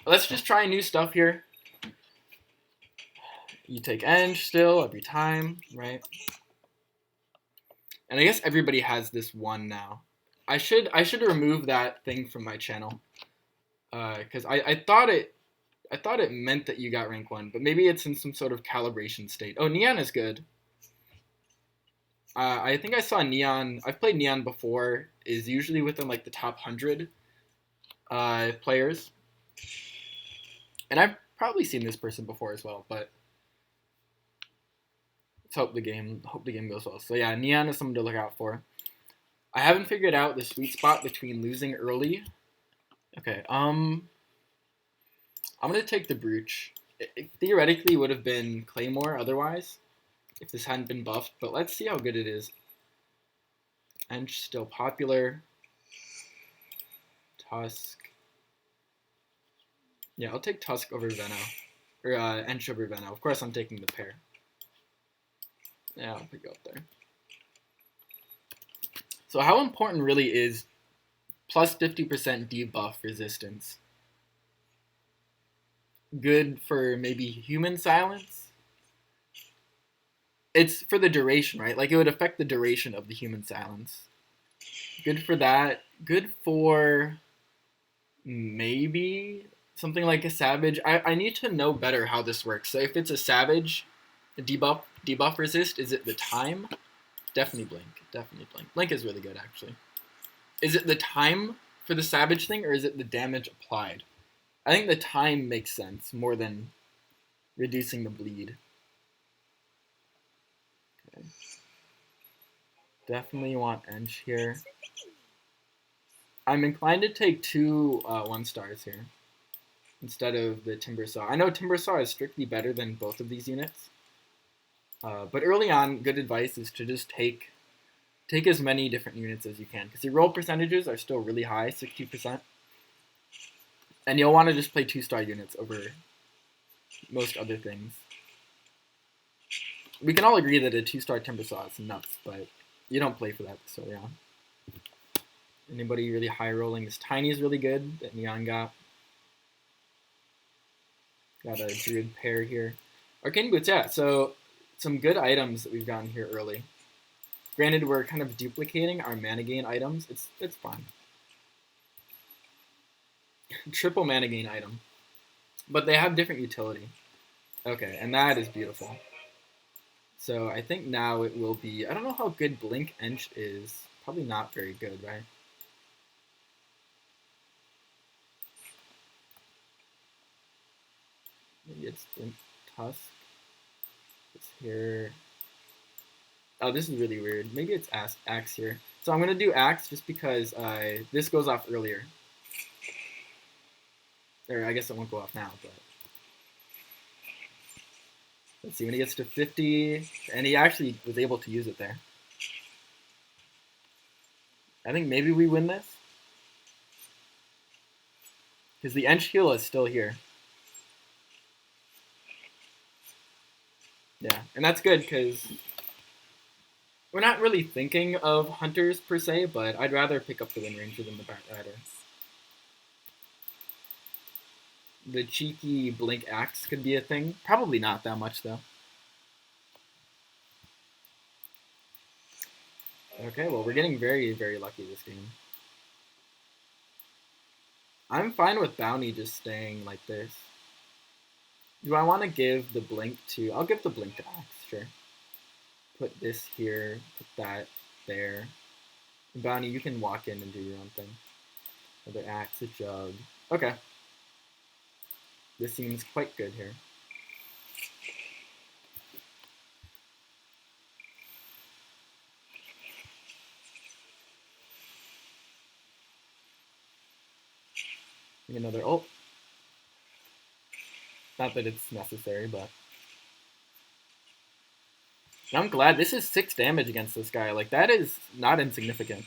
let's just try new stuff here. You take Eng still every time, right? And I guess everybody has this one now. I should remove that thing from my channel, because I thought it meant that you got rank 1, but maybe it's in some sort of calibration state. Oh, Neon is good. I think I saw Neon. I've played Neon before. Is usually within like the top 100 players, and I've probably seen this person before as well. But let's hope the game goes well. So yeah, Neon is someone to look out for. I haven't figured out the sweet spot between losing early. Okay, I'm gonna take the Brooch. It theoretically would have been Claymore otherwise, if this hadn't been buffed, but let's see how good it is. Ench still popular. Tusk. Yeah, I'll take Tusk over Veno. Or Ench over Veno. Of course I'm taking the pair. Yeah, I'll pick it up there. So how important really is plus 50% debuff resistance? Good for maybe human silence? It's for the duration, right? Like, it would affect the duration of the human silence. Good for that. Good for maybe something like a Savage. I need to know better how this works. So if it's a Savage, a debuff resist, is it the time? Definitely Blink. Definitely Blink. Blink is really good, actually. Is it the time for the Savage thing, or is it the damage applied? I think the time makes sense more than reducing the bleed. Okay. Definitely want Ench here. I'm inclined to take two 1-stars here instead of the Timbersaw. I know Timbersaw is strictly better than both of these units. But early on, good advice is to just take as many different units as you can, because your roll percentages are still really high, 60%. And you'll want to just play 2-star units over most other things. We can all agree that a 2-star Timbersaw is nuts, but you don't play for that so early on. Anybody really high rolling? This Tiny is really good that Neon got. Got a Druid pair here. Arcane Boots, yeah, so some good items that we've gotten here early. Granted, we're kind of duplicating our mana gain items. It's fine. Triple mana gain item. But they have different utility. Okay, and that is beautiful. So I think now it will be... I don't know how good Blink Ench is. Probably not very good, right? Maybe it's Blink Tusk. It's here. Oh, this is really weird. Maybe it's Axe here. So I'm going to do Axe just because this goes off earlier. Or I guess it won't go off now, but... Let's see, when he gets to 50... And he actually was able to use it there. I think maybe we win this. Because the Ench heal is still here. Yeah, and that's good because we're not really thinking of Hunters per se, but I'd rather pick up the Wind Ranger than the Batrider. The cheeky Blink Axe could be a thing. Probably not that much, though. Okay, well, we're getting very, very lucky this game. I'm fine with Bounty just staying like this. Do I want to give the Blink to... I'll give the Blink to Axe, sure. Put this here, put that there. And Bounty, you can walk in and do your own thing. Another Axe, a Jug. Okay. This seems quite good here. Another ult. Not that it's necessary, but... I'm glad. This is 6 damage against this guy. Like, that is not insignificant.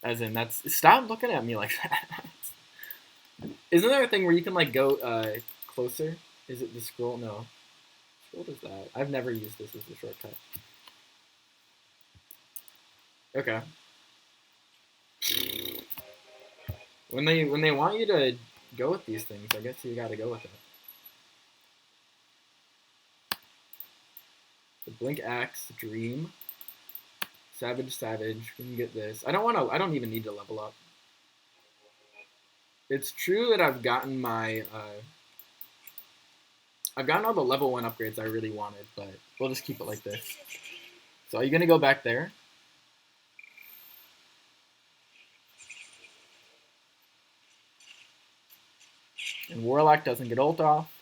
As in, that's... Stop looking at me like that. Isn't there a thing where you can, like, go closer? Is it the scroll? No. What is that? I've never used this as a shortcut. Okay. When they want you to go with these things, I guess you gotta go with it. The Blink Axe, Dream, Savage, Savage. We can get this. I don't even need to level up. It's true that I've gotten I've gotten all the level 1 upgrades I really wanted, but we'll just keep it like this. So are you gonna go back there? And Warlock doesn't get ult off.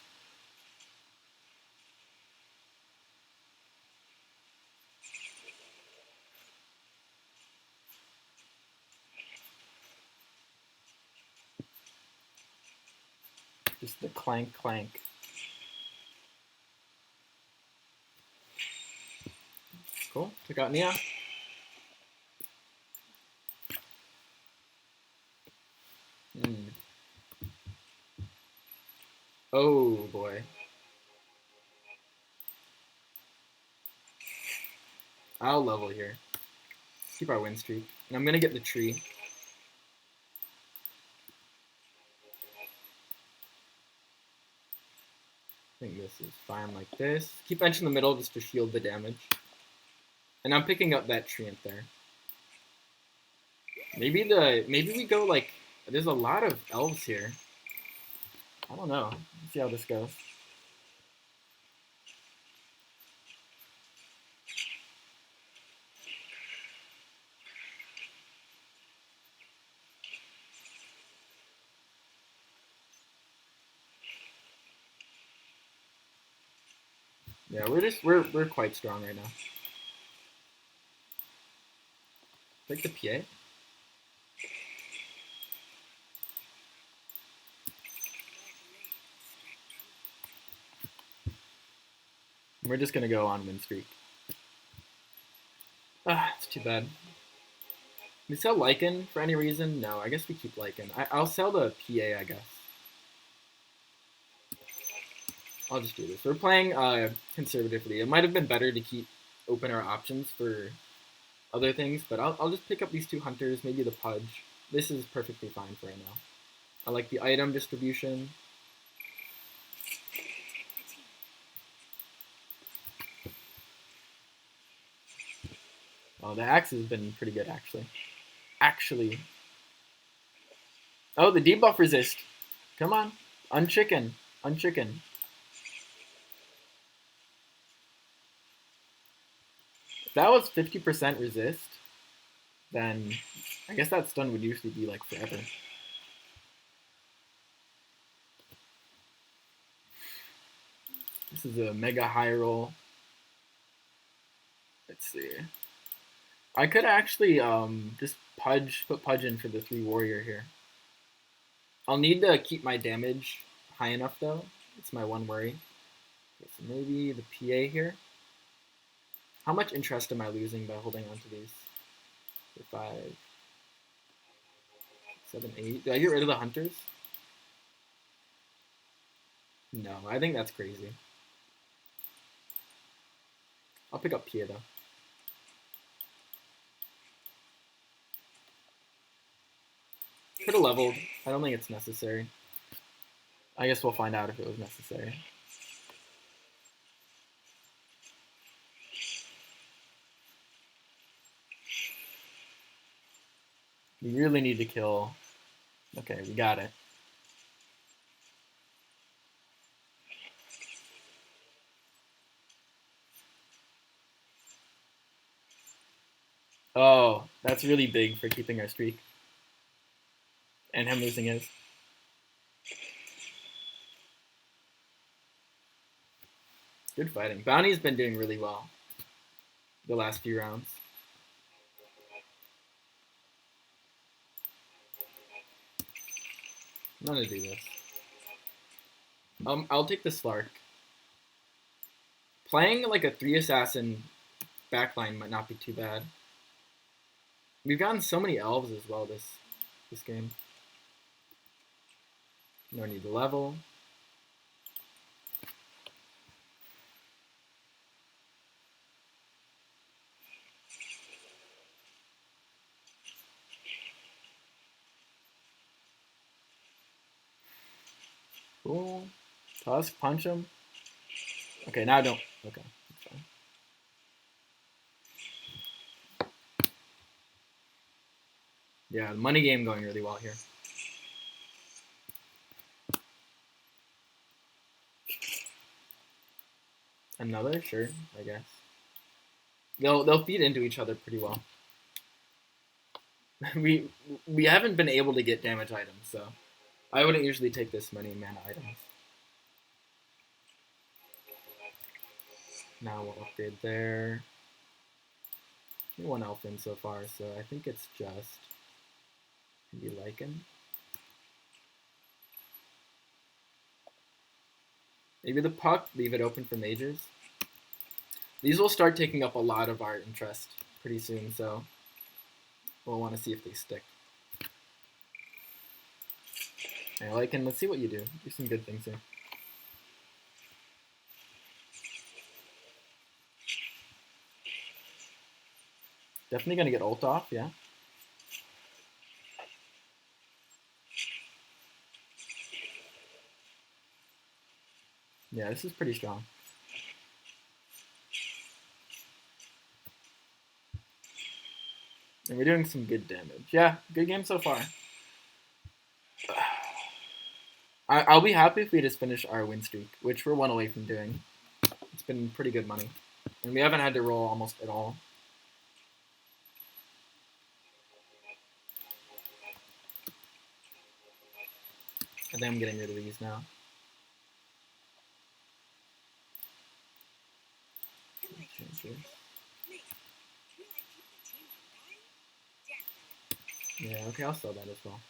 Just the clank clank. Cool. Took out Nia. Oh boy. I'll level here. Keep our win streak. And I'm gonna get the tree. I think this is fine like this. Keep bench in the middle just to shield the damage. And I'm picking up that treant there. Maybe we go like, there's a lot of elves here. I don't know. Let's see how this goes. Yeah, we're quite strong right now. Take the PA. We're just gonna go on win streak. Ah, it's too bad. We sell Lycan for any reason? No, I guess we keep Lycan. I'll sell the PA, I guess. I'll just do this. We're playing conservatively. It might have been better to keep open our options for other things, but I'll just pick up these 2 hunters, maybe the Pudge. This is perfectly fine for right now. I like the item distribution. Oh, the axe has been pretty good, actually. Oh, the debuff resist. Come on. Unchicken. If that was 50% resist, then I guess that stun would usually be like forever. This is a mega high roll. Let's see. I could actually just put Pudge in for the 3 warrior here. I'll need to keep my damage high enough though. It's my one worry. Okay, so maybe the PA here. How much interest am I losing by holding on to these? 5, 7, 8. Do I get rid of the hunters? No, I think that's crazy. I'll pick up PA though. Could have leveled. I don't think it's necessary. I guess we'll find out if it was necessary. We really need to kill. Okay, we got it. Oh, that's really big for keeping our streak. And him losing his. Good fighting. Bounty's been doing really well the last few rounds. I'm gonna do this. I'll take the Slark. Playing like a 3 assassin backline might not be too bad. We've gotten so many elves as well this game. No need to level. Cool. Tusk, punch him. Okay, now don't. Okay, that's fine. Yeah, the money game going really well here. Another, sure, I guess. They'll feed into each other pretty well. we haven't been able to get damage items, so I wouldn't usually take this many mana items. Now we'll upgrade there. One elf in so far, so I think it's just maybe Lycan. Maybe the puck, leave it open for mages. These will start taking up a lot of our interest pretty soon, so we'll want to see if they stick. Alright, Lycan, let's see what you do. Do some good things here. Definitely going to get ult off, yeah. Yeah, this is pretty strong. And we're doing some good damage. Yeah, good game so far. I'll be happy if we just finish our win streak, which we're one away from doing. It's been pretty good money. And we haven't had to roll almost at all. I think I'm getting rid of these now. Yeah, okay, I'll sell that as well.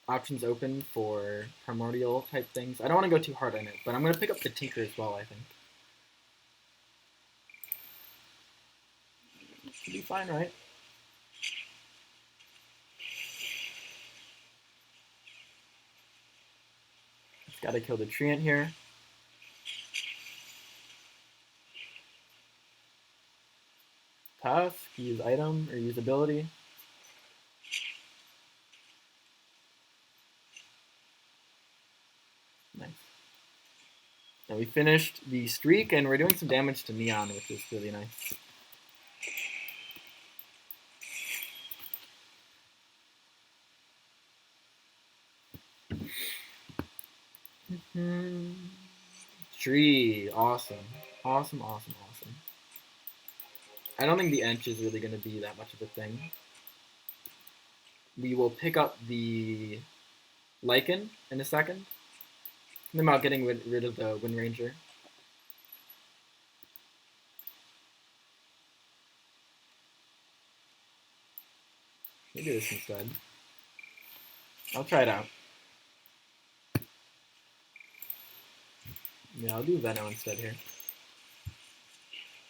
Options open for primordial type things. I don't want to go too hard on it, but I'm going to pick up the Tinker as well, I think. Should be fine, right? Just got to kill the Treant here. Tusk, use item or use ability. Nice. And we finished the streak, and we're doing some damage to Neon, which is really nice. Tree, awesome. Awesome, awesome, awesome. I don't think the Ench is really going to be that much of a thing. We will pick up the Lycan in a second. I'm about getting rid of the Wind Ranger. Maybe this instead. I'll try it out. Yeah, I'll do Venom instead here.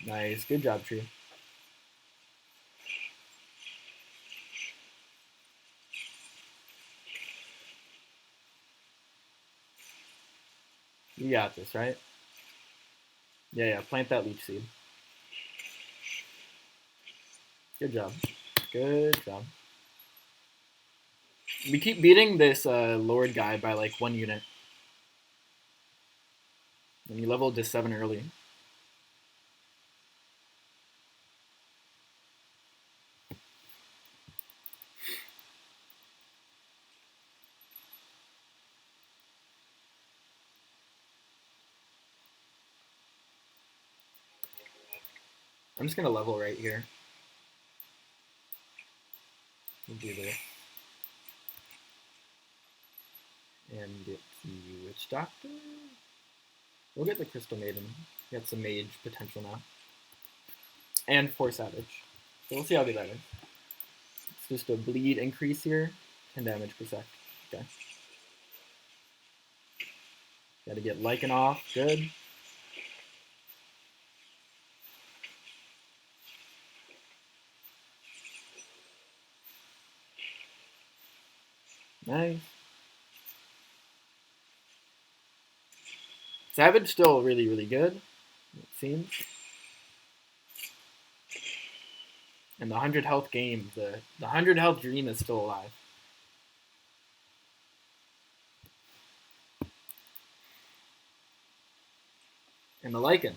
Nice, good job, Tree. You got this, right? Yeah, plant that leech seed. Good job. Good job. We keep beating this Lord guy by like 1 unit. And he leveled to 7 early. I'm just going to level right here. We'll do this. And get the Witch Doctor. We'll get the Crystal Maiden. Get some mage potential now. And 4 Savage. So we'll see how good that is. It's just a bleed increase here. 10 damage per sec. Okay. Gotta get Lycan off. Good. Nice. Savage still really, really good, it seems. And the 100 health game, the 100 health dream is still alive. And the Lycan.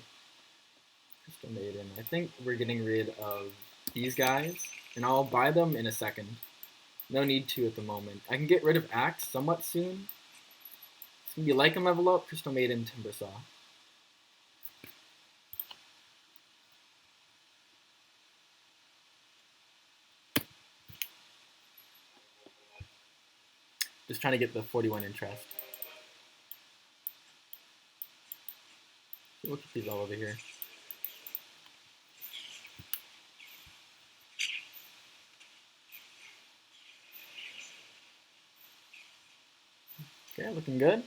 Crystal Maiden. I think we're getting rid of these guys, and I'll buy them in a second. No need to at the moment. I can get rid of Axe somewhat soon. It's going to be Lycan level up, Crystal Maiden, Timber Saw. Just trying to get the 41 interest. We'll keep these all over here. Okay, looking good.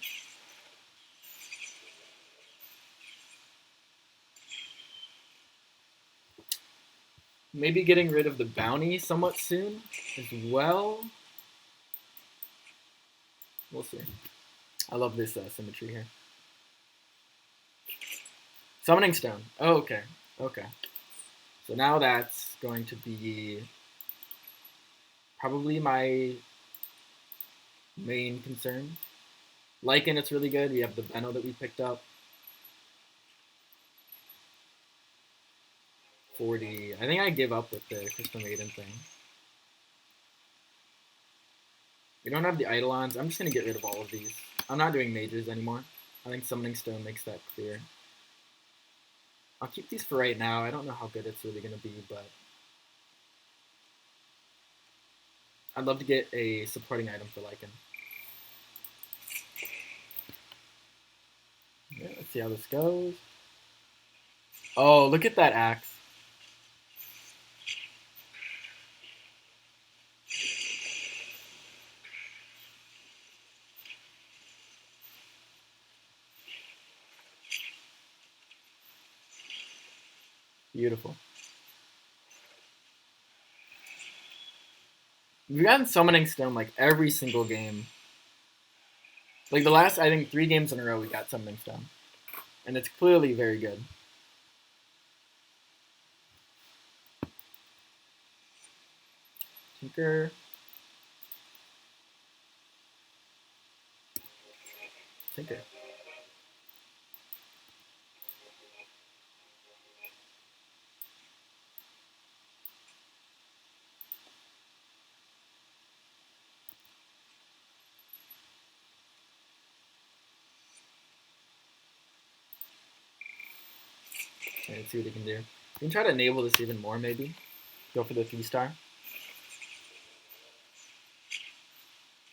Maybe getting rid of the bounty somewhat soon as well. We'll see. I love this symmetry here. Summoning Stone. Oh, okay. Okay. So now that's going to be probably my main concern. Lycan, it's really good. We have the Beno that we picked up. 40. I think I give up with the Crystal Maiden thing. We don't have the Eidolons. I'm just going to get rid of all of these. I'm not doing mages anymore. I think Summoning Stone makes that clear. I'll keep these for right now. I don't know how good it's really going to be, but I'd love to get a supporting item for Lycan. Yeah, let's see how this goes. Oh, look at that Axe. Beautiful. We've gotten Summoning Stone like every single game. Like the last, I think, 3 games in a row we got Summoning Stone. And it's clearly very good. Tinker. Tinker. Okay, let's see what he can do. We can try to enable this even more, maybe. Go for the 3-star.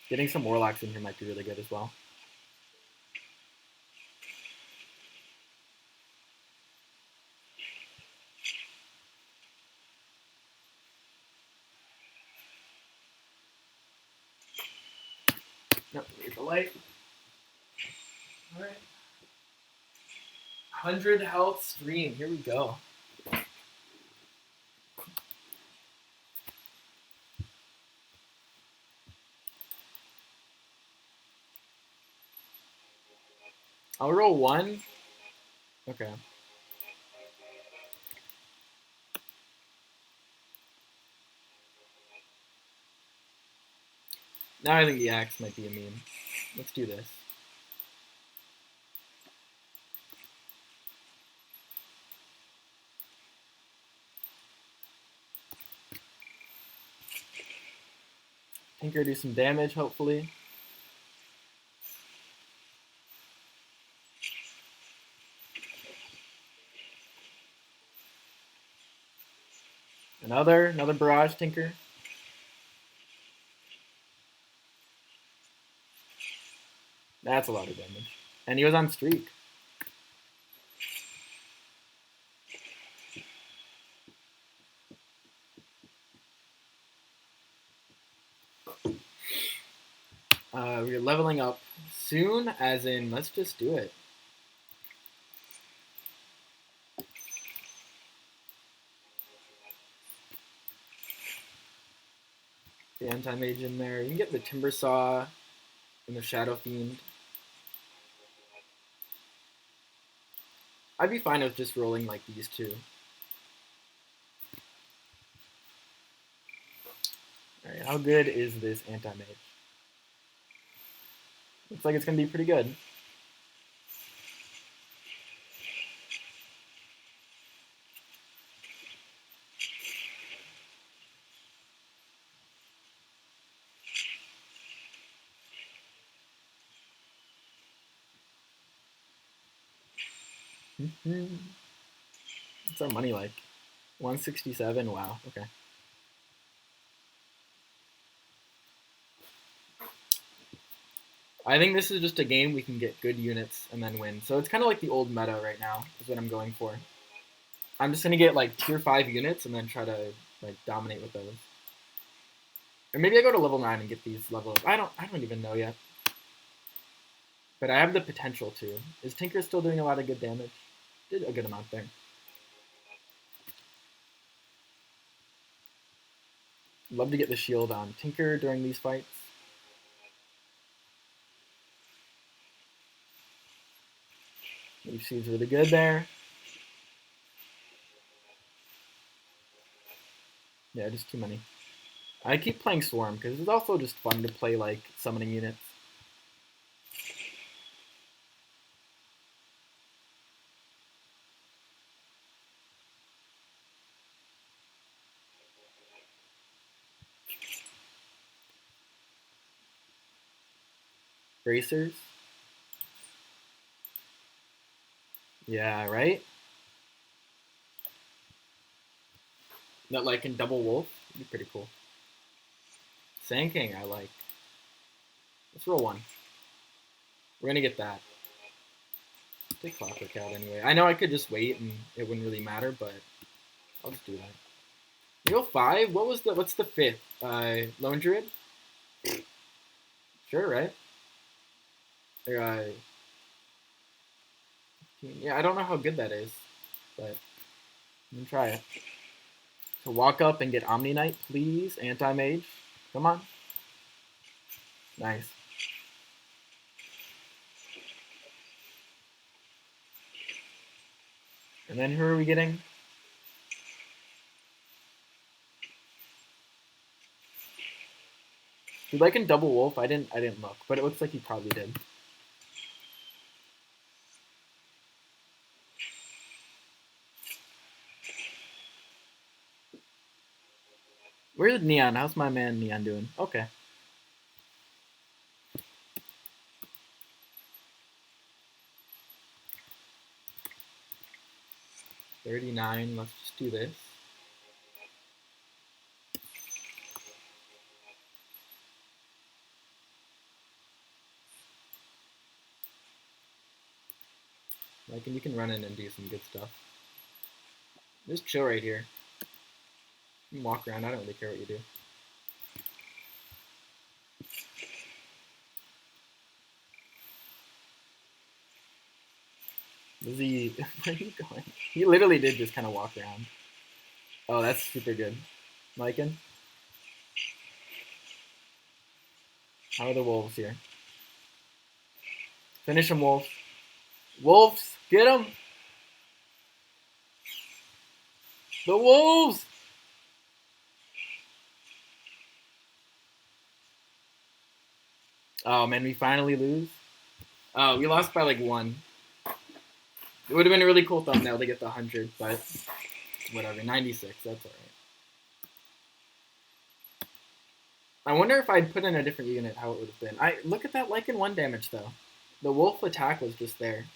Getting some Warlocks in here might be really good as well. Nope, leave the light. Alright. 100 health stream. Here we go. I'll roll 1. Okay. Now I think the Axe might be a meme. Let's do this. Tinker do some damage, hopefully. Another Barrage Tinker. That's a lot of damage. And he was on streak. We're leveling up soon, as in, let's just do it. The Anti-Mage in there. You can get the Timber Saw and the Shadow Fiend. I'd be fine with just rolling like these two. Alright, how good is this Anti-Mage? Looks like it's going to be pretty good. What's our money like? 167. Wow. Okay. I think this is just a game we can get good units and then win. So it's kind of like the old meta right now is what I'm going for. I'm just gonna get like tier 5 units and then try to like dominate with those. Or maybe I go to level 9 and get these level up. I don't even know yet. But I have the potential to. Is Tinker still doing a lot of good damage? Did a good amount there. Love to get the shield on Tinker during these fights. HC's really good there. Yeah, just too many. I keep playing Swarm because it's also just fun to play like summoning units. Bracers. Yeah, right? That like in Double Wolf would be pretty cool. Sand King, I like. Let's roll one. We're gonna get that. Take Clockwork out anyway. I know I could just wait and it wouldn't really matter, but I'll just do that. Neil 5? What's the 5th? Lone Druid? Sure, right? Or, yeah, I don't know how good that is, but I'm gonna try it. So walk up and get Omni Knight, please. Anti-Mage. Come on. Nice. And then who are we getting? Did like in Double Wolf? I didn't look, but it looks like he probably did. Where's Neon? How's my man Neon doing? Okay. $39. Let's just do this. Like, and you can run in and do some good stuff. Just chill right here. You can walk around. I don't really care what you do. Is he? Where are you going? He literally did just kind of walk around. Oh, that's super good. Lycan? How are the wolves here? Finish him, wolf. Wolves! Get him! The wolves! Oh, man, we finally lose? Oh, we lost by like 1. It would have been a really cool thumbnail to get the 100, but whatever. 96, that's alright. I wonder if I'd put in a different unit, how it would have been. Look at that Lycan 1 damage, though. The wolf attack was just there.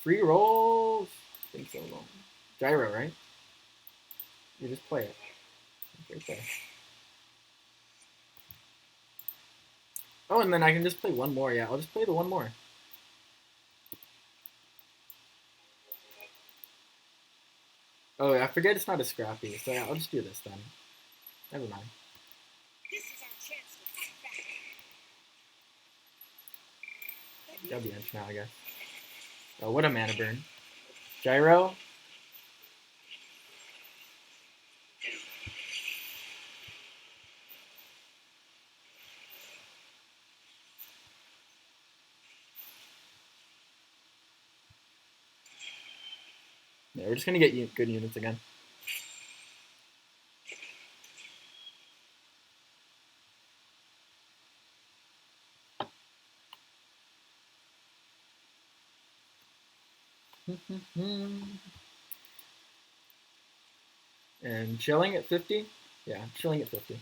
Free rolls! I think so long. Gyro, right? You just play it. Right there. Oh, and then I can just play one more. Yeah, I'll just play the one more. Oh, I forget it's not a scrappy, so yeah, I'll just do this then. Never mind. That'll be inch now, I guess. Oh, what a mana burn. Gyro. Yeah, we're just gonna get good units again. And chilling at 50? Yeah, chilling at 50.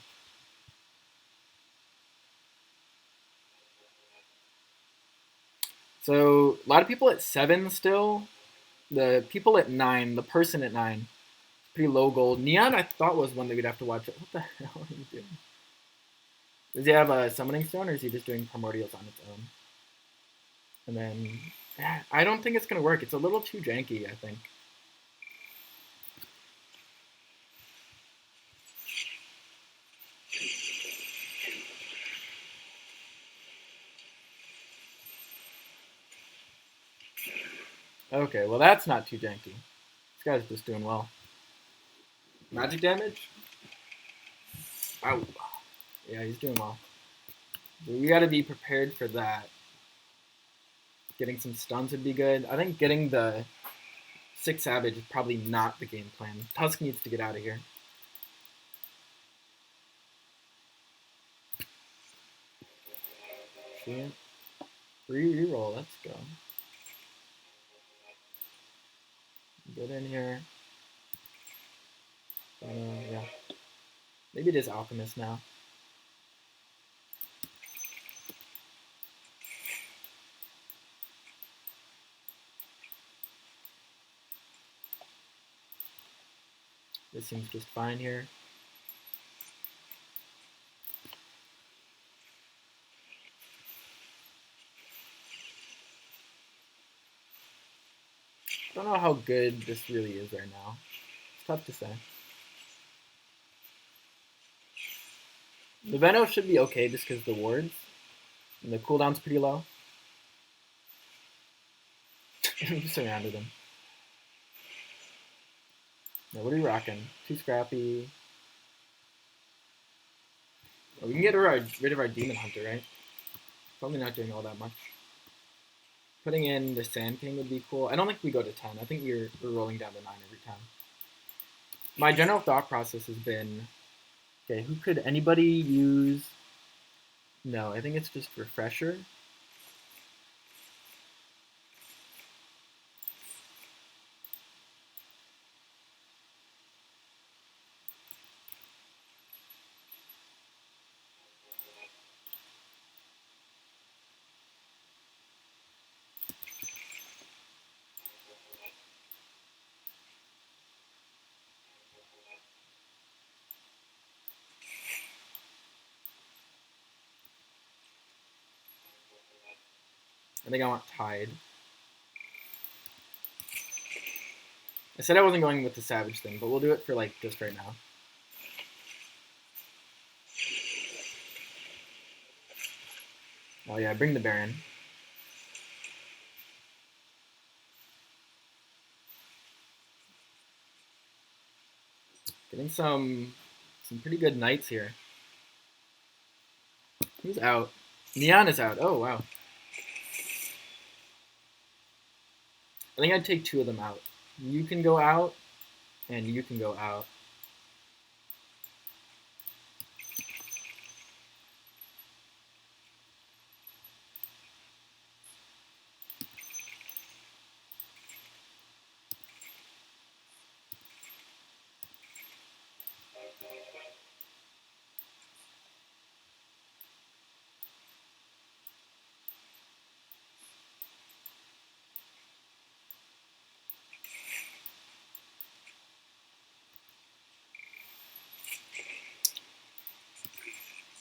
So a lot of people at 7 still. The people at 9, the person at 9, pretty low gold. Neon, I thought was one that we'd have to watch. What the hell are you doing? Does he have a summoning stone, or is he just doing primordials on its own? And then, I don't think it's gonna work. It's a little too janky, I think. Okay, well that's not too janky. This guy's just doing well. Magic damage? Ow. Yeah, he's doing well. We gotta be prepared for that. Getting some stuns would be good. I think getting the 6 Savage is probably not the game plan. Tusk needs to get out of here. Shit. Reroll, let's go. Get in here. Yeah. Maybe it is Alchemist now. This seems just fine here. I don't know how good this really is right now. It's tough to say. The Venom should be okay just because the wards. And the cooldown's pretty low. Just surrounded him. Now, what are we rocking? Too scrappy. Oh, we can get rid of our Demon Hunter, right? Probably not doing all that much. Putting in the Sand King would be cool. I don't think we go to 10. I think we're rolling down to 9 every time. My general thought process has been, okay, who could anybody use? No, I think it's just Refresher. I think I want Tide. I said I wasn't going with the Savage thing, but we'll do it for like just right now. Oh yeah, bring the Baron. Getting some pretty good knights here. Who's out? Neon is out. Oh wow. I think I'd take 2 of them out. You can go out, and you can go out.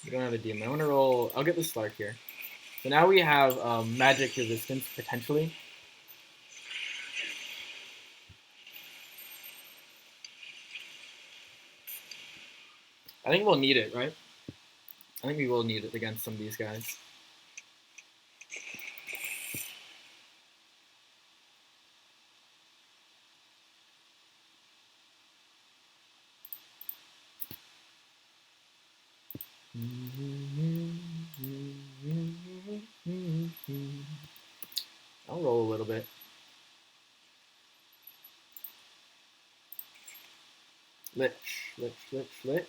We don't have a demon. I want to roll. I'll get the Slark here. So now we have magic resistance potentially. I think we'll need it, right? I think we will need it against some of these guys. I'll roll a little bit. Lich, lich, lich, lich.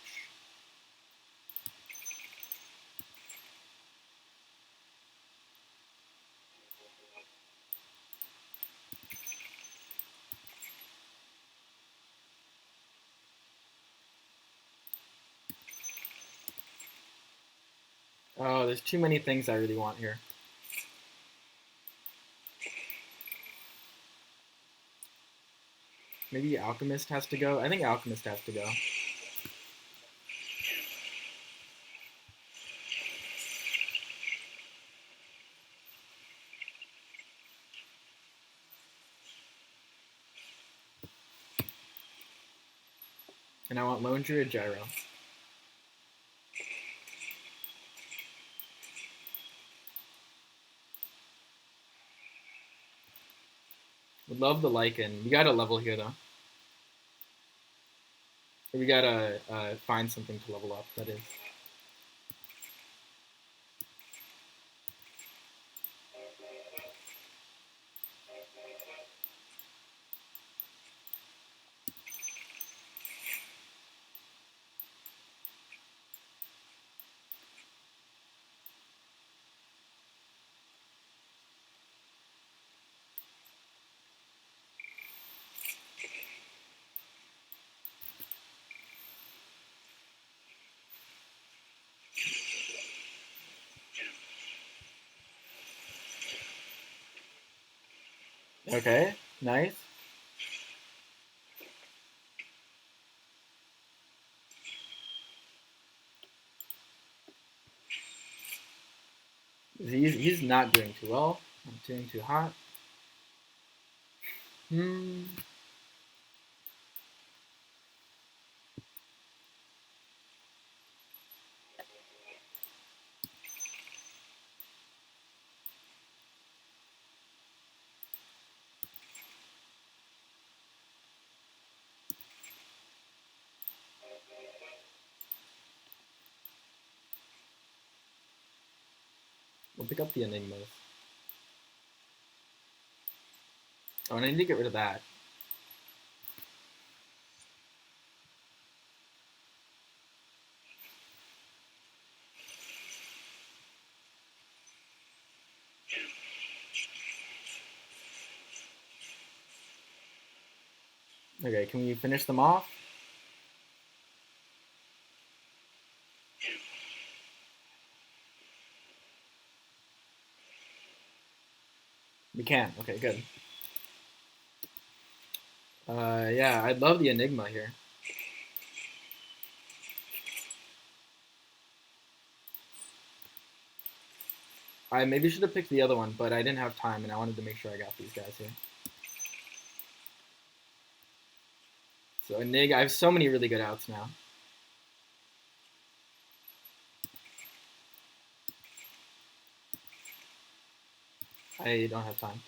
Oh, there's too many things I really want here. Maybe Alchemist has to go. I think Alchemist has to go. And I want Lone Druid Gyro. Would love the Lycan. We got a level here though. Or we gotta find something to level up, that is. Okay, nice. He's not doing too well. Not doing too hot. We'll pick up the Enigmas. Oh, and I need to get rid of that. Okay, can we finish them off? We can. Okay, good. Yeah, I'd love the Enigma here. I maybe should have picked the other one, but I didn't have time, and I wanted to make sure I got these guys here. So Enig, I have so many really good outs now. I don't have time.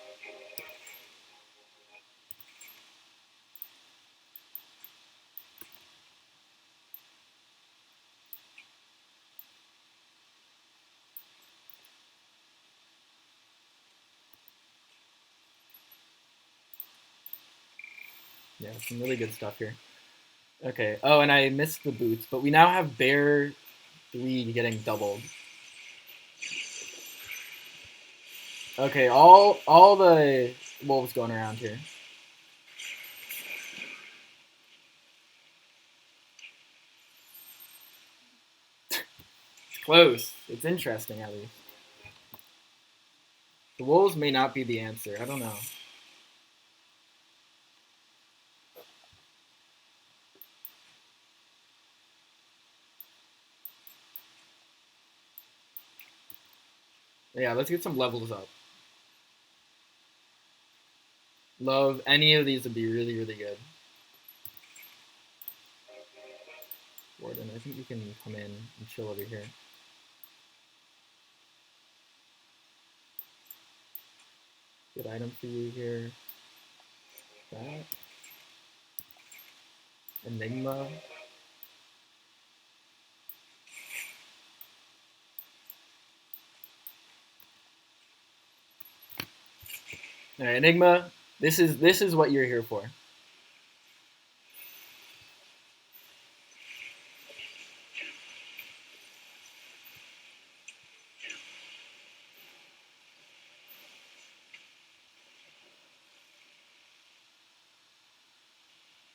Yeah, some really good stuff here. Okay. Oh, and I missed the boots, but we now have Bear 3 getting doubled. Okay, all the wolves going around here. It's close. It's interesting, at least. The wolves may not be the answer. I don't know. Yeah, let's get some levels up. Love any of these would be really, really good. Warden, I think you can come in and chill over here. Good item for you here. That. Enigma. Alright, Enigma. This is what you're here for.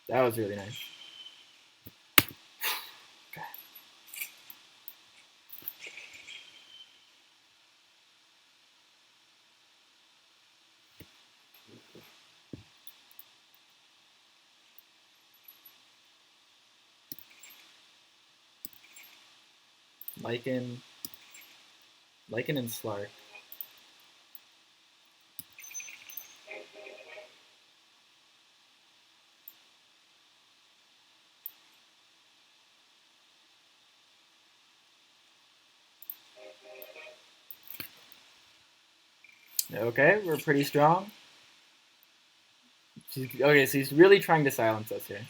That was really nice. Lycan and Slark. Okay, we're pretty strong. Okay, so he's really trying to silence us here.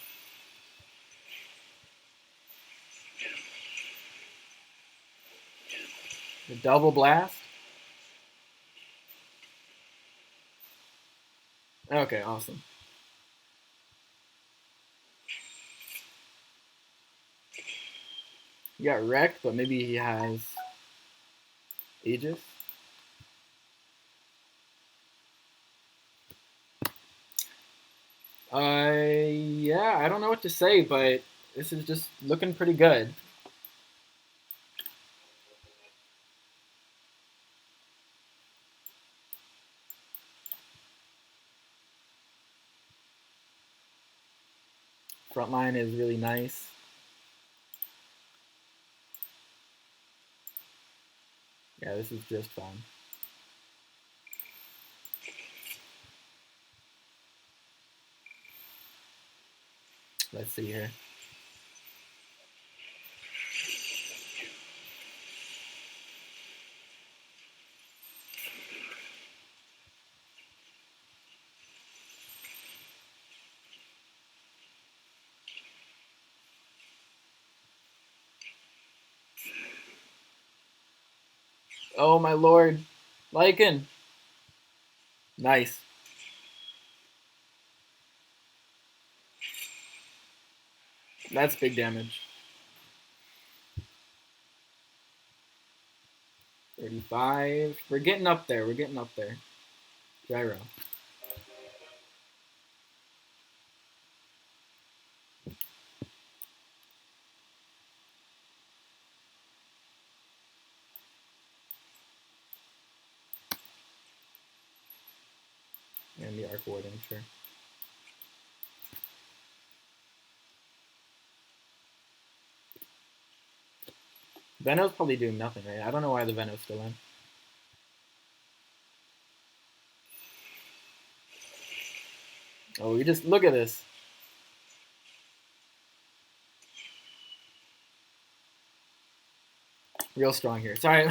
The double blast. Okay, awesome. He got wrecked, but maybe he has Aegis. Yeah, I don't know what to say, but this is just looking pretty good. Front line is really nice. Yeah, this is just fun. Let's see here. Oh my lord. Lycan. Nice. That's big damage. 35. We're getting up there. We're getting up there. Gyro. And the arc warding, sure. Veno's probably doing nothing, right? I don't know why the Veno's still in. Oh, we just look at this. Real strong here. Sorry,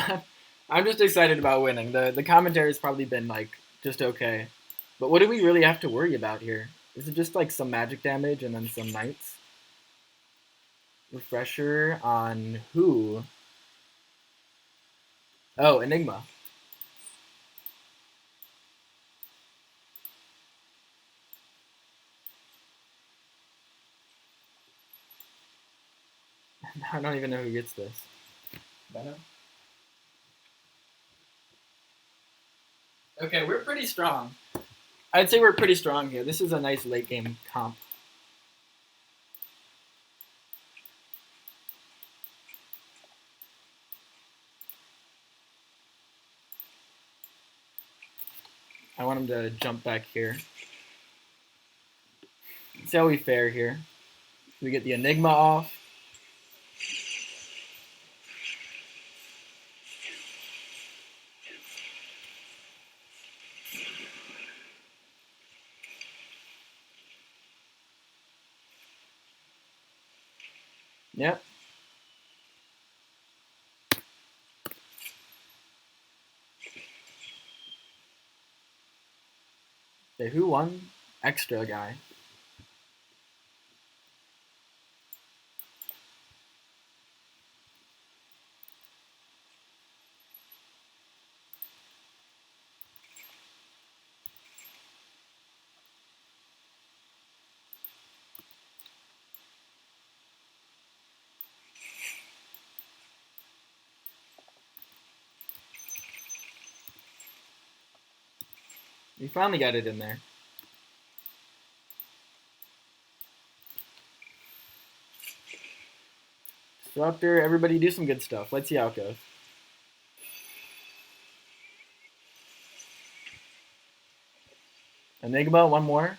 I'm just excited about winning. The commentary's probably been like just okay. But what do we really have to worry about here? Is it just like some magic damage and then some knights? Refresher on who? Oh, Enigma. I don't even know who gets this. Venom? Okay, we're pretty strong. I'd say we're pretty strong here. This is a nice late game comp. I want him to jump back here. See how we fare here. We get the Enigma off. Yep. Okay, who won? Extra guy. We finally got it in there. Disruptor, everybody do some good stuff. Let's see how it goes. Enigma, one more.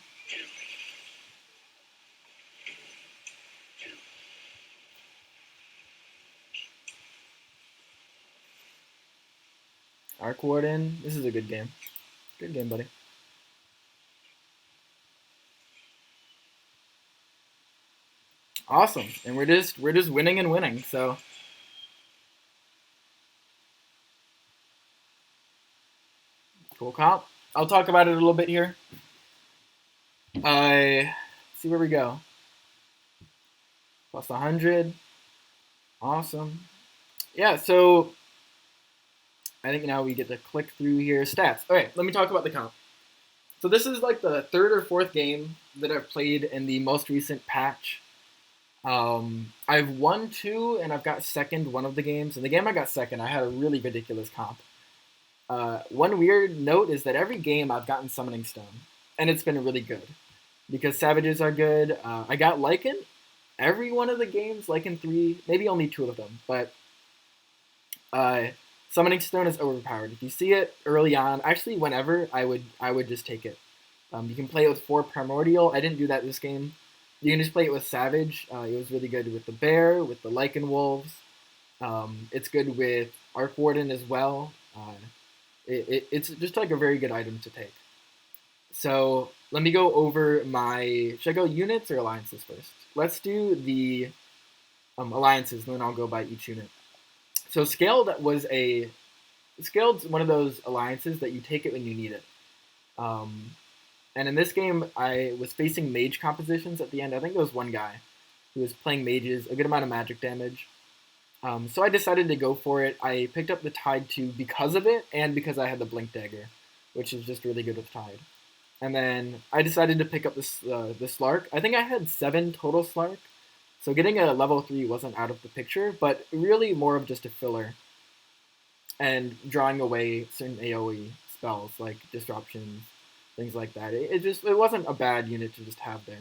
Arc Warden. This is a good game. Good game, buddy. Awesome. And we're just winning and winning. So cool comp. I'll talk about it a little bit here. See where we go. Plus 100. Awesome. Yeah, so I think now we get to click through here. Stats. Okay, let me talk about the comp. So this is like the third or fourth game that I've played in the most recent patch. I've won 2 and I've got second one of the games. In the game I got second, I had a really ridiculous comp. One weird note is that every game I've gotten Summoning Stone, and it's been really good because Savages are good. I got Lycan every one of the games, Lycan 3, maybe only 2 of them, but Summoning Stone is overpowered. If you see it early on, actually whenever, I would just take it. You can play it with 4 Primordial. I didn't do that this game. You can just play it with Savage. It was really good with the Bear, with the Lycan Wolves. It's good with Arc Warden as well. It's just like a very good item to take. So let me go over my. Should I go units or alliances first? Let's do the alliances, and then I'll go by each unit. So Scaled's one of those alliances that you take it when you need it. And in this game, I was facing mage compositions at the end. I think there was one guy who was playing mages, a good amount of magic damage. So I decided to go for it. I picked up the Tide 2 because of it, and because I had the Blink Dagger, which is just really good with Tide. And then I decided to pick up the Slark. I think I had 7 total Slark. So getting a level 3 wasn't out of the picture, but really more of just a filler. And drawing away certain AoE spells, like disruptions, things like that. It wasn't a bad unit to just have there.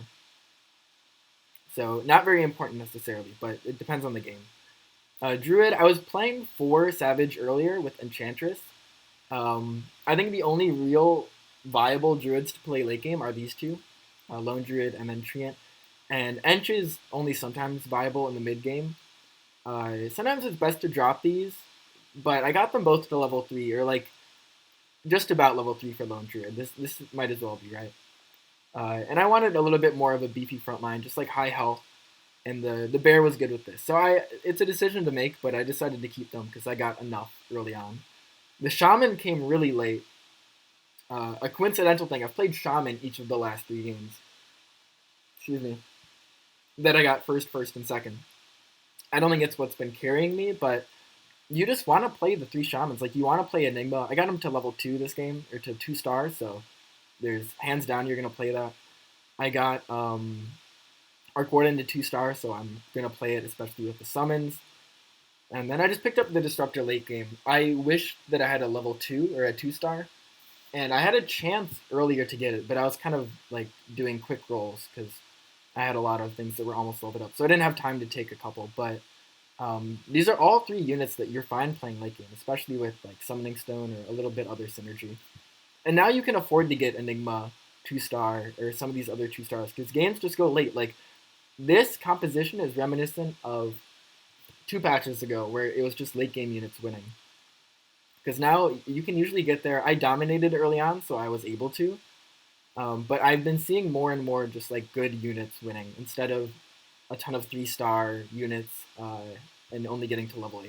So not very important necessarily, but it depends on the game. Druid, I was playing 4 Savage earlier with Enchantress. I think the only real viable Druids to play late game are these 2, Lone Druid and then Treant. And Ench is only sometimes viable in the mid game. Sometimes it's best to drop these, but I got them both to level 3, or like just about level 3 for Lone Druid. This might as well be right. And I wanted a little bit more of a beefy front line, just like high health. And the Bear was good with this. So it's a decision to make, but I decided to keep them because I got enough early on. The Shaman came really late. A coincidental thing, I've played Shaman each of the last 3 games. Excuse me. That I got first, and second. I don't think it's what's been carrying me, but you just want to play the 3 Shamans. Like, you want to play Enigma. I got him to level 2 this game, or to 2 stars, so there's hands down you're going to play that. I got Arc Warden to 2 stars, so I'm going to play it, especially with the summons. And then I just picked up the Disruptor late game. I wish that I had a level 2 or a 2 star. And I had a chance earlier to get it, but I was kind of like doing quick rolls because I had a lot of things that were almost leveled up. So I didn't have time to take a couple. But these are all 3 units that you're fine playing late game, especially with like Summoning Stone or a little bit other synergy. And now you can afford to get Enigma 2 star or some of these other 2 stars because games just go late. Like, this composition is reminiscent of 2 patches ago where it was just late game units winning. Because now you can usually get there. I dominated early on, so I was able to. But I've been seeing more and more just like good units winning instead of a ton of 3-star units and only getting to level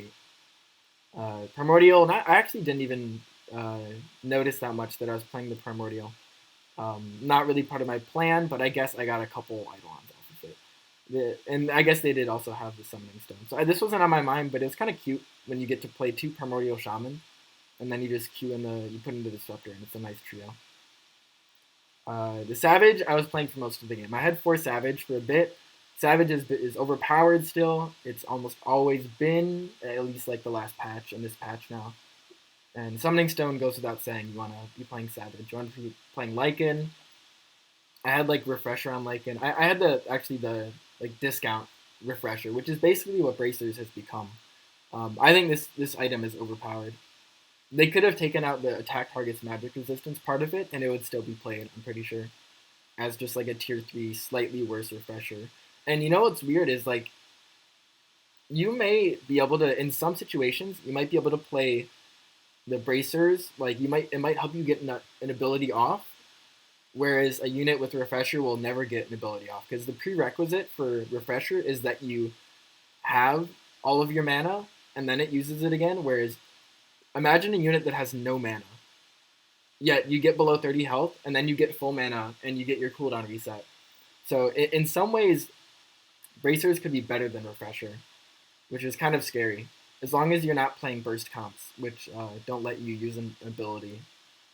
8. Primordial, I actually didn't even notice that much that I was playing the Primordial. Not really part of my plan, but I guess I got a couple Eidolons off of it. And I guess they did also have the Summoning Stone. So this wasn't on my mind, but it was kind of cute when you get to play 2 Primordial Shaman, and then you just queue you put in the Disruptor, and it's a nice trio. The Savage, I was playing for most of the game. I had 4 Savage for a bit. Savage is overpowered still. It's almost always been, at least like the last patch and this patch now. And Summoning Stone goes without saying. You want to be playing Savage. You want to be playing Lycan. I had like Refresher on Lycan. I had the like discount Refresher, which is basically what Bracers has become. I think this item is overpowered. They could have taken out the attack target's magic resistance part of it, and it would still be played, I'm pretty sure, as just like a tier 3, slightly worse Refresher. And you know what's weird is, like, you may be able to, in some situations, you might be able to play the bracers, like it might help you get an ability off, whereas a unit with refresher will never get an ability off because the prerequisite for refresher is that you have all of your mana and then it uses it again. Whereas imagine a unit that has no mana, yet you get below 30 health and then you get full mana and you get your cooldown reset. So in some ways, bracers could be better than refresher, which is kind of scary. As long as you're not playing burst comps, which don't let you use an ability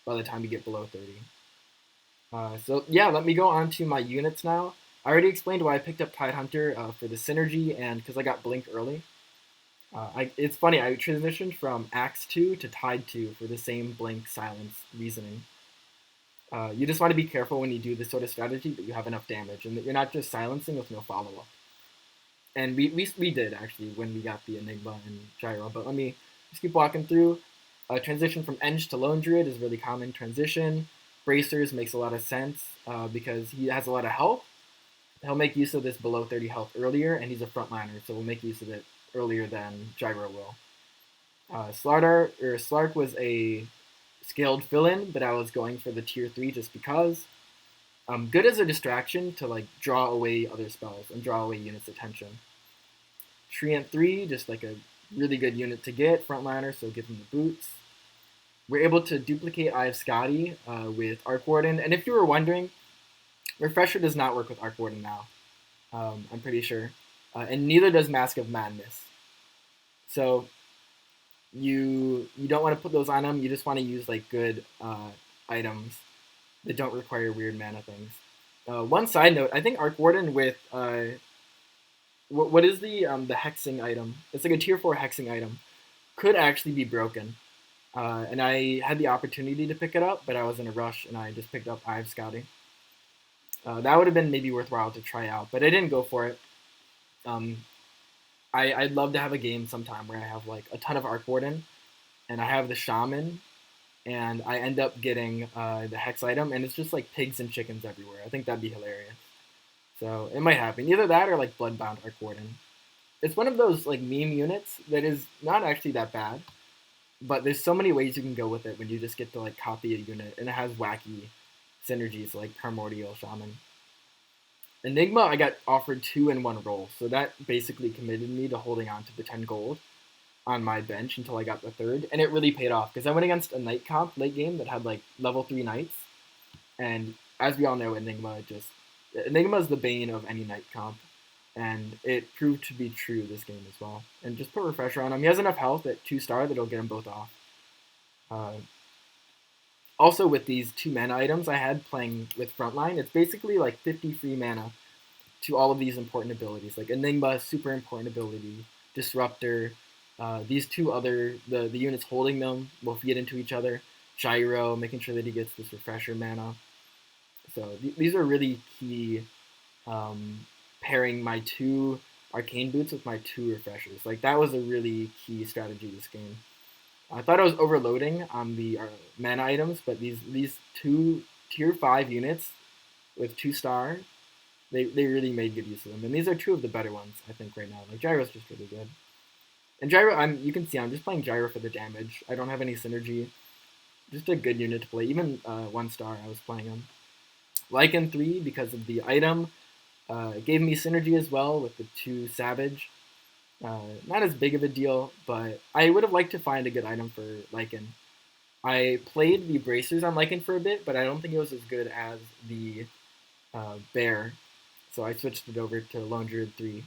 by the time you get below 30. So yeah, let me go on to my units now. I already explained why I picked up Tidehunter for the synergy and because I got Blink early. It's funny, I transitioned from Axe 2 to Tide 2 for the same Blink Silence reasoning. You just want to be careful when you do this sort of strategy that you have enough damage and that you're not just silencing with no follow-up. And we did, actually, when we got the Enigma and Gyro. But let me just keep walking through. Transition from Eng to Lone Druid is a really common transition. Bracers makes a lot of sense because he has a lot of health. He'll make use of this below 30 health earlier, and he's a frontliner, so we'll make use of it earlier than Gyro will. Slark was a scaled fill-in, but I was going for the tier 3 just because. Good as a distraction to like draw away other spells and draw away units' attention. Treant 3, just like a really good unit to get, frontliner, so give him the boots. We're able to duplicate Eye of Scotty with Arc Warden, and if you were wondering, Refresher does not work with Arc Warden now. I'm pretty sure, and neither does Mask of Madness. So you don't want to put those on them. You just want to use like good items that don't require weird mana things. One side note: I think Arc Warden with what is the hexing item? It's like a tier 4 hexing item. Could actually be broken. And I had the opportunity to pick it up, but I was in a rush and I just picked up Eye of Scotty. That would have been maybe worthwhile to try out, but I didn't go for it. I'd love to have a game sometime where I have like a ton of Arc Warden and I have the Shaman and I end up getting the Hex item and it's just like pigs and chickens everywhere. I think that'd be hilarious. So it might happen. Either that or like Bloodbound Arc Warden. It's one of those like meme units that is not actually that bad, but there's so many ways you can go with it when you just get to like copy a unit and it has wacky synergies like Primordial Shaman. Enigma, I got offered 2 in 1 roll, so that basically committed me to holding on to the 10 gold on my bench until I got the 3rd, and it really paid off because I went against a knight comp late game that had like level 3 knights, and as we all know, Enigma is the bane of any knight comp, and it proved to be true this game as well. And just put Refresher on him. He has enough health at 2-star that it'll get him both off. Also, with these 2 mana items I had playing with Frontline, it's basically like 50 free mana to all of these important abilities. Like Enigma, super important ability. Disruptor. These 2 other, the units holding them will feed into each other. Gyro, making sure that he gets this Refresher mana. So these are really key, pairing my 2 Arcane Boots with my 2 Refreshers. Like that was a really key strategy this game. I thought I was overloading on the mana items, but these 2 tier 5 units with 2-star, they really made good use of them. And these are 2 of the better ones, I think, right now. Like Gyro's just really good. And Gyro, you can see I'm just playing Gyro for the damage. I don't have any synergy. Just a good unit to play. Even 1-star, I was playing him. Lycan 3, because of the item, it gave me synergy as well with the 2 Savage. Not as big of a deal, but I would have liked to find a good item for Lycan. I played the Bracers on Lycan for a bit, but I don't think it was as good as the Bear, so I switched it over to Lone Druid 3.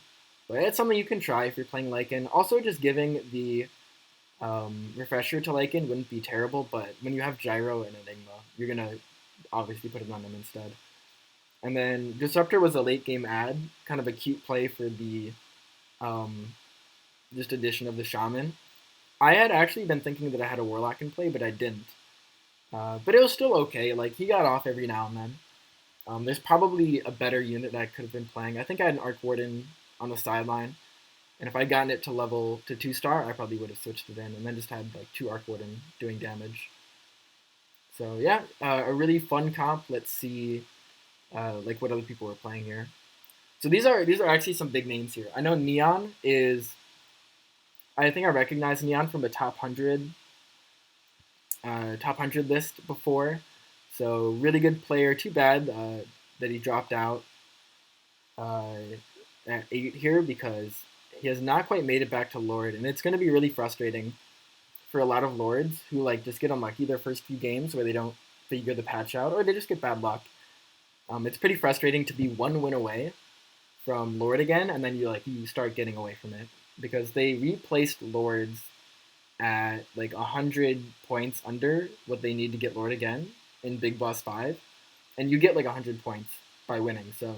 But it's something you can try if you're playing Lycan. Also, just giving the Refresher to Lycan wouldn't be terrible, but when you have Gyro and Enigma, you're going to obviously put it on them instead. And then Disruptor was a late game ad, kind of a cute play for the just addition of the Shaman. I had actually been thinking that I had a Warlock in play, but I didn't. But it was still okay. Like, he got off every now and then. There's probably a better unit that I could have been playing. I think I had an Arc Warden on the sideline. And if I'd gotten it to 2-star, I probably would have switched it in and then just had like 2 Arc Warden doing damage. So yeah, a really fun comp. Let's see like what other people were playing here. So these are actually some big names here. I know Neon is, I think I recognize Neon from the top 100 top 100 list before. So really good player. Too bad that he dropped out uh, at 8 here because he has not quite made it back to Lord, and it's going to be really frustrating for a lot of Lords who like just get unlucky their first few games where they don't figure the patch out or they just get bad luck. It's pretty frustrating to be 1 win away from Lord again, and then you start getting away from it because they replaced Lords at like 100 points under what they need to get Lord again in Big Boss 5, and you get like 100 points by winning. So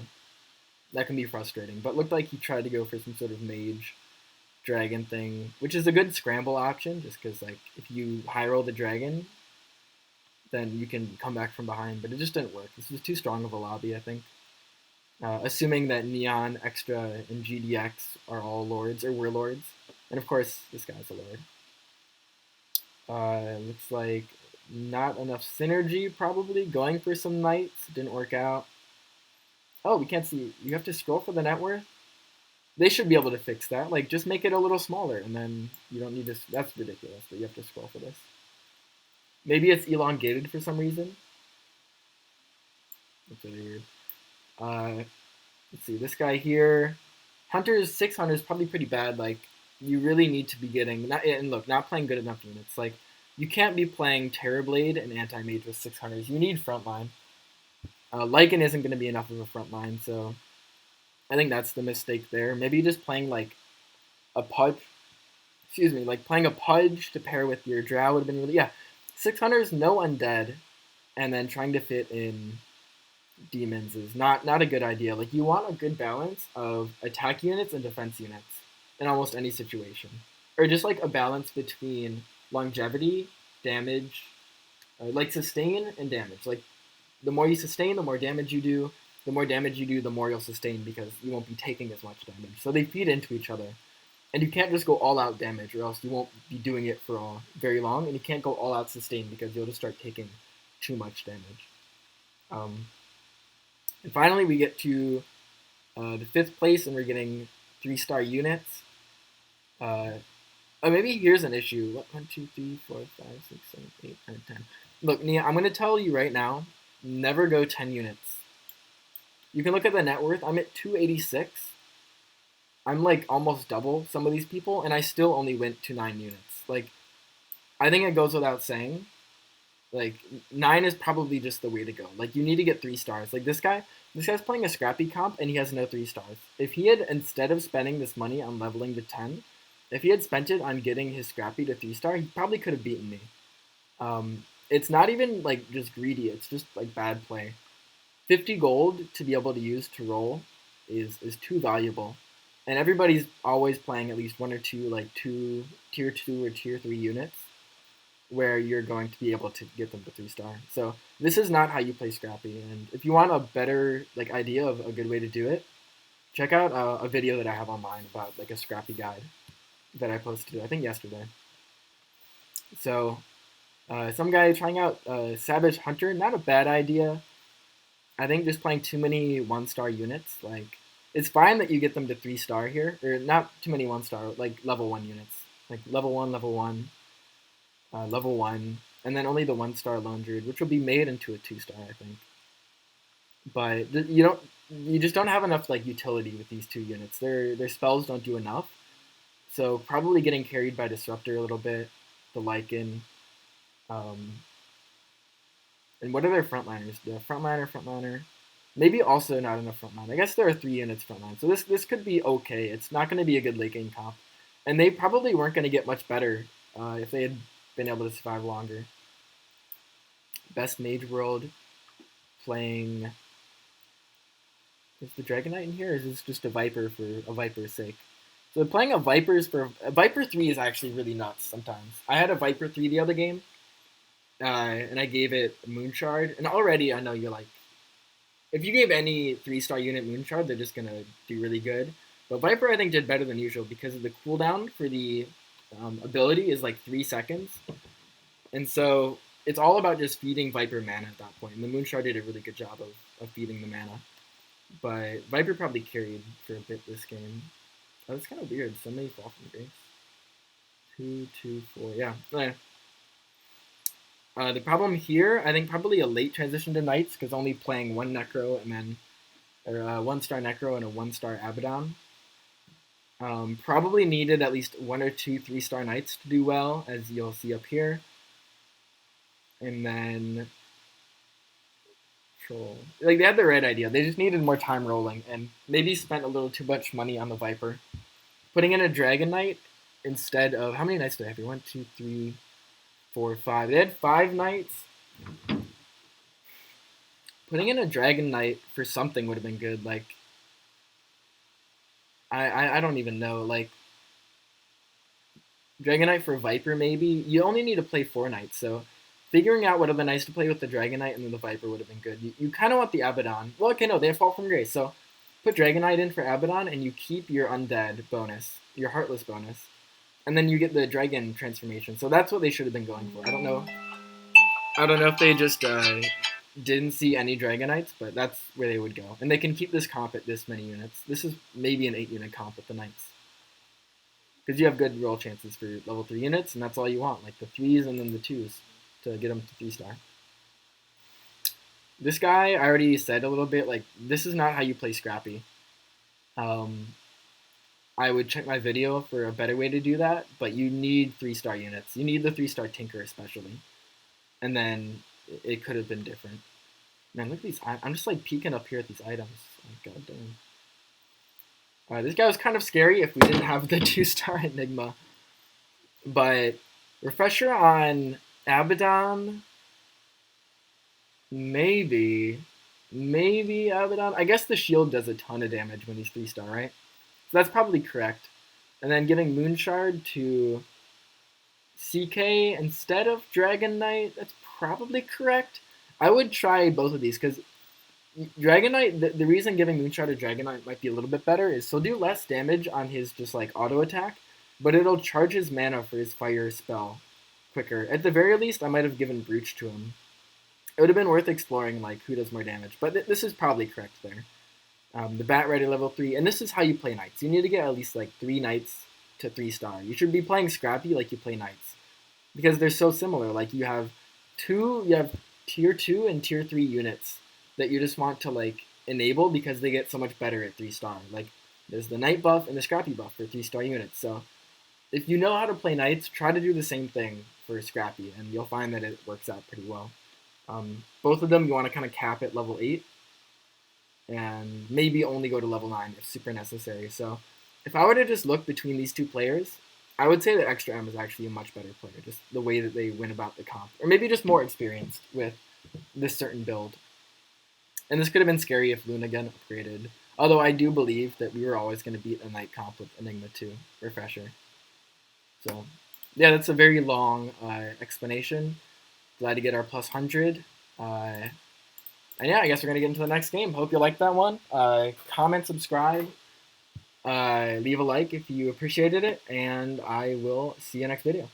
that can be frustrating. But looked like he tried to go for some sort of mage dragon thing, which is a good scramble option, just because like if you high roll the dragon, then you can come back from behind. But it just didn't work. This was too strong of a lobby, I think. Assuming that Neon, Extra, and GDX are all lords or were lords, and of course this guy's a lord. Looks like not enough synergy. Probably going for some knights didn't work out. Oh, we can't see. You have to scroll for the net worth. They should be able to fix that. Like, just make it a little smaller, and then you don't need to. That's ridiculous that you have to scroll for this. Maybe it's elongated for some reason. That's really weird. Let's see. This guy here, Hunter's 600 is probably pretty bad. Like, you really need to be getting not playing good enough units. Like, you can't be playing Terrorblade and Anti-Mage with 600s. You need frontline. Lycan isn't going to be enough of a frontline, so I think that's the mistake there. Maybe just playing like a Pudge. Excuse me, like playing a Pudge to pair with your Drow would have been really 600s, no undead, and then trying to fit in demons is not a good idea. Like you want a good balance of attack units and defense units in almost any situation, or just like a balance between longevity, damage, like sustain and damage. Like the more you sustain, the more damage you do. The more damage you do, the more you'll sustain because you won't be taking as much damage. So they feed into each other. And you can't just go all out damage or else you won't be doing it for very long. And you can't go all out sustain because you'll just start taking too much damage. And finally, we get to the 5th place and we're getting 3-star units. Maybe here's an issue. 1, 2, 3, 4, 5, 6, 7, 8, 9, 10. Look, Nia, I'm going to tell you right now, never go 10 units. You can look at the net worth. I'm at 286. I'm like almost double some of these people, and I still only went to 9 units. Like, I think it goes without saying. Like, 9 is probably just the way to go. Like, you need to get 3 stars. Like, this guy's playing a scrappy comp, and he has no 3 stars. If he had, instead of spending this money on leveling to 10, if he had spent it on getting his scrappy to 3-star, he probably could have beaten me. It's not even, like, just greedy. It's just, like, bad play. 50 gold to be able to use to roll is too valuable. And everybody's always playing at least 1 or 2, like, tier 2 or tier 3 units where you're going to be able to get them to 3-star. So this is not how you play Scrappy. And if you want a better like idea of a good way to do it, check out a video that I have online about like a Scrappy guide that I posted, I think yesterday. So some guy trying out Savage Hunter, not a bad idea. I think just playing too many 1-star units, like it's fine that you get them to 3-star here, or not too many 1-star, like level 1 units, like level 1, level 1, level 1, and then only the 1-star Lone Druid, which will be made into a 2-star, I think. But you just don't have enough like utility with these 2 units. Their spells don't do enough, so probably getting carried by Disruptor a little bit, the Lycan. And what are their frontliners? The frontliner. Maybe also not enough frontline. I guess there are 3 units frontline. So this could be okay. It's not going to be a good late game comp. And they probably weren't going to get much better if they had been able to survive longer. Best Mage World playing... Is the Dragon Knight in here, or is this just a Viper for a Viper's sake? So playing a Viper's for... A Viper 3 is actually really nuts sometimes. I had a Viper 3 the other game. And I gave it a Moonshard, and already I know you're like, if you gave any 3-star unit Moonshard, they're just gonna do really good. But Viper, I think, did better than usual because of the cooldown for the ability is like 3 seconds, and so it's all about just feeding Viper mana at that point. And the Moonshard did a really good job of feeding the mana. But Viper probably carried for a bit this game. Oh, it's kind of weird. So many fall from grace. 2, 2, 4. Yeah. The problem here, I think probably a late transition to Knights, because only playing one Necro and then, or 1-star Necro and a 1-star Abaddon. Probably needed at least 1 or 2 3-star Knights to do well, as you'll see up here. And then Troll. Like, they had the right idea. They just needed more time rolling, and maybe spent a little too much money on the Viper. Putting in a Dragon Knight instead of, how many Knights do they have here? 1, 2, 3, 4, 5. They had 5 Knights. Putting in a Dragon Knight for something would have been good. Like, I don't even know. Like, Dragon Knight for Viper, maybe. You only need to play 4 Knights, so figuring out what other Knights to play with the Dragon Knight and then the Viper would have been good. You kind of want the Abaddon. Well, okay, no, they have Fall from Grace, so put Dragon Knight in for Abaddon, and you keep your Undead bonus, your Heartless bonus, and then you get the Dragon transformation. So that's what they should have been going for. I don't know if they just didn't see any Dragon Knights, but that's where they would go. And they can keep this comp at this many units. This is maybe an 8-unit comp with the Knights. Because you have good roll chances for level 3 units, and that's all you want, like the 3s and then the 2s to get them to 3-star. This guy, I already said a little bit, like, this is not how you play Scrappy. I would check my video for a better way to do that, but you need 3-star units. You need the 3-star Tinker especially. And then it could have been different. Man, look at these. I'm just like peeking up here at these items. Oh, God damn. This guy was kind of scary if we didn't have the 2-star Enigma. But refresher on Abaddon, maybe Abaddon. I guess the shield does a ton of damage when he's 3-star, right? So that's probably correct. And then giving Moonshard to CK instead of Dragon Knight, that's probably correct. I would try both of these, because Dragon Knight, the reason giving Moonshot to Dragon Knight might be a little bit better is he'll do less damage on his just like auto attack, but it'll charge his mana for his fire spell quicker. At the very least, I might have given Brooch to him. It would have been worth exploring like who does more damage, but this is probably correct there. The Bat Ready level 3, and this is how you play Knights. You need to get at least like 3 Knights to 3-star. You should be playing Scrappy like you play Knights, because they're so similar. Like you have tier 2 and tier 3 units that you just want to like enable because they get so much better at 3-star. Like there's the Knight buff and the Scrappy buff for 3-star units. So if you know how to play Knights, try to do the same thing for Scrappy, and you'll find that it works out pretty well. Both of them you want to kind of cap at level 8, and maybe only go to level 9 if super necessary. So if I were to just look between these two players, I would say that Extra M is actually a much better player, just the way that they went about the comp. Or maybe just more experienced with this certain build. And this could have been scary if Luna again upgraded. Although I do believe that we were always going to beat a Knight comp with Enigma 2, refresher. So, yeah, that's a very long explanation. Glad to get our plus 100. And yeah, I guess we're going to get into the next game. Hope you liked that one. Comment, subscribe, leave a like if you appreciated it, and I will see you next video.